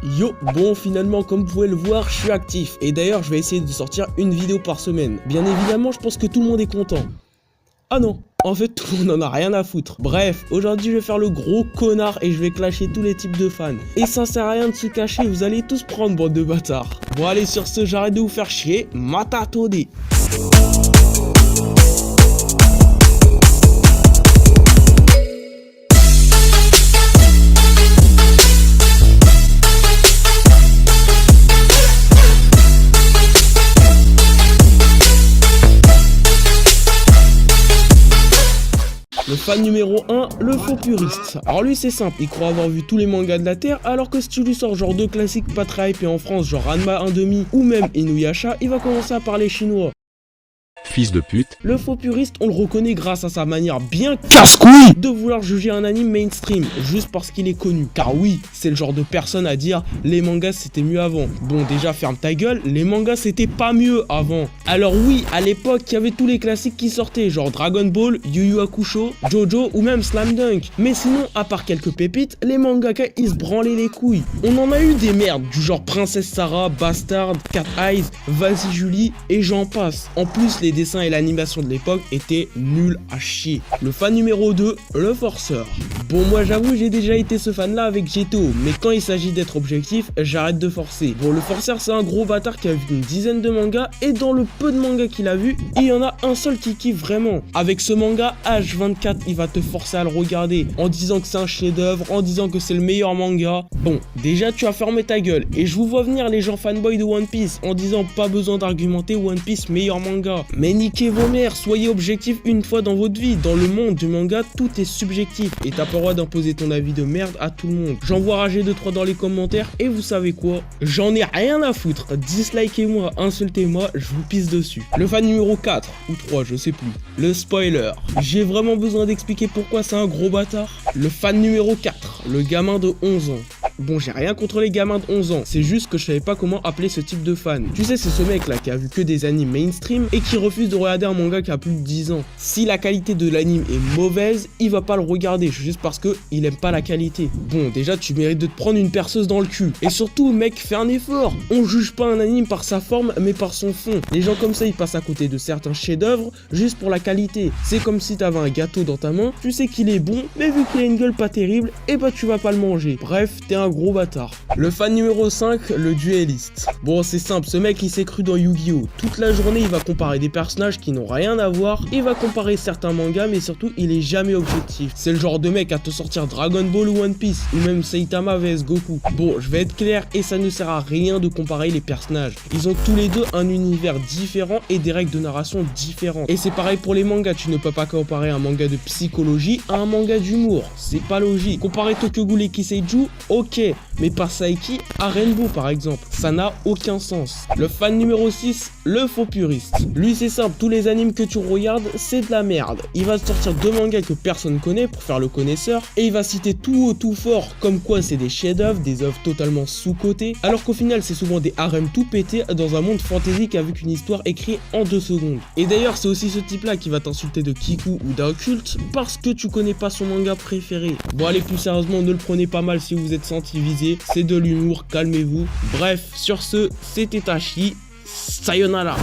Yo, bon finalement comme vous pouvez le voir, je suis actif et d'ailleurs je vais essayer de sortir une vidéo par semaine. Bien évidemment, je pense que tout le monde est content. Ah non, en fait tout le monde en a rien à foutre. Bref, aujourd'hui je vais faire le gros connard et je vais clasher tous les types de fans. Et ça sert à rien de se cacher, vous allez tous prendre bande de bâtards. Bon allez, sur ce, j'arrête de vous faire chier, matatode. Le fan numéro 1, le faux puriste. Alors lui c'est simple, il croit avoir vu tous les mangas de la Terre, alors que si tu lui sors genre deux classiques pas très hypés en France, genre Ranma 1/2 ou même Inuyasha, il va commencer à parler chinois. Fils de pute. Le faux puriste, on le reconnaît grâce à sa manière bien casse-couille de vouloir juger un anime mainstream, juste parce qu'il est connu. Car oui, c'est le genre de personne à dire les mangas c'était mieux avant. Bon déjà ferme ta gueule, les mangas c'était pas mieux avant. Alors oui, à l'époque il y avait tous les classiques qui sortaient, genre Dragon Ball, Yu Yu Hakusho, Jojo ou même Slam Dunk. Mais sinon, à part quelques pépites, les mangaka ils se branlaient les couilles. On en a eu des merdes, du genre Princesse Sarah, Bastard, Cat Eyes, Vas-y Julie et j'en passe. En plus les dessins et l'animation de l'époque étaient nuls à chier. Le fan numéro 2, le forceur. Bon moi j'avoue j'ai déjà été ce fan là avec GTO, mais quand il s'agit d'être objectif, j'arrête de forcer. Bon le forceur c'est un gros bâtard qui a vu une dizaine de mangas et dans le peu de mangas qu'il a vu, il y en a un seul qui kiffe vraiment. Avec ce manga H24 il va te forcer à le regarder en disant que c'est un chef d'œuvre, en disant que c'est le meilleur manga. Bon déjà tu as fermé ta gueule et je vous vois venir les gens fanboys de One Piece en disant pas besoin d'argumenter, One Piece meilleur manga. Mais niquez vos mères, soyez objectif une fois dans votre vie. Dans le monde du manga, tout est subjectif et t'as pas le droit d'imposer ton avis de merde à tout le monde. J'envoie rager 2-3 dans les commentaires et vous savez quoi? J'en ai rien à foutre. Dislikez-moi, insultez-moi, je vous pisse dessus. Le fan numéro 4 ou 3, je sais plus. Le spoiler. J'ai vraiment besoin d'expliquer pourquoi c'est un gros bâtard? Le fan numéro 4, le gamin de 11 ans. Bon, j'ai rien contre les gamins de 11 ans, c'est juste que je savais pas comment appeler ce type de fan. Tu sais, c'est ce mec là qui a vu que des animes mainstream et qui refuse de regarder un manga qui a plus de 10 ans. Si la qualité de l'anime est mauvaise, il va pas le regarder juste parce que il aime pas la qualité. Bon, déjà tu mérites de te prendre une perceuse dans le cul. Et surtout, mec, fais un effort. On juge pas un anime par sa forme, mais par son fond. Les gens comme ça, ils passent à côté de certains chefs-d'œuvre juste pour la qualité. C'est comme si t'avais un gâteau dans ta main, tu sais qu'il est bon, mais vu qu'il a une gueule pas terrible, et bah tu vas pas le manger. Bref, t'es un gros bâtard. Le fan numéro 5, le dueliste. Bon, c'est simple, ce mec il s'est cru dans Yu-Gi-Oh! Toute la journée, il va comparer des personnages qui n'ont rien à voir, il va comparer certains mangas, mais surtout, il est jamais objectif. C'est le genre de mec à te sortir Dragon Ball ou One Piece, ou même Saitama vs Goku. Bon, je vais être clair, et ça ne sert à rien de comparer les personnages. Ils ont tous les deux un univers différent et des règles de narration différentes. Et c'est pareil pour les mangas, tu ne peux pas comparer un manga de psychologie à un manga d'humour. C'est pas logique. Comparer Tokyo Ghoul et Kiseiju, ok, mais pas Saiki à Rainbow par exemple. Ça n'a aucun sens. Le fan numéro 6, le faux puriste. Lui c'est simple, tous les animes que tu regardes, c'est de la merde. Il va te sortir deux mangas que personne connaît pour faire le connaisseur, et il va citer tout haut tout fort comme quoi c'est des chefs-d'œuvre, des œuvres totalement sous-cotées, alors qu'au final c'est souvent des harems tout pétés dans un monde fantaisique avec une histoire écrite en 2 secondes. Et d'ailleurs c'est aussi ce type là qui va t'insulter de Kiku ou d'un culte parce que tu connais pas son manga préféré. Bon allez, plus sérieusement, ne le prenez pas mal si vous vous êtes senti visé, c'est de l'humour, calmez-vous. Bref, sur ce, c'était Tachi, sayonara.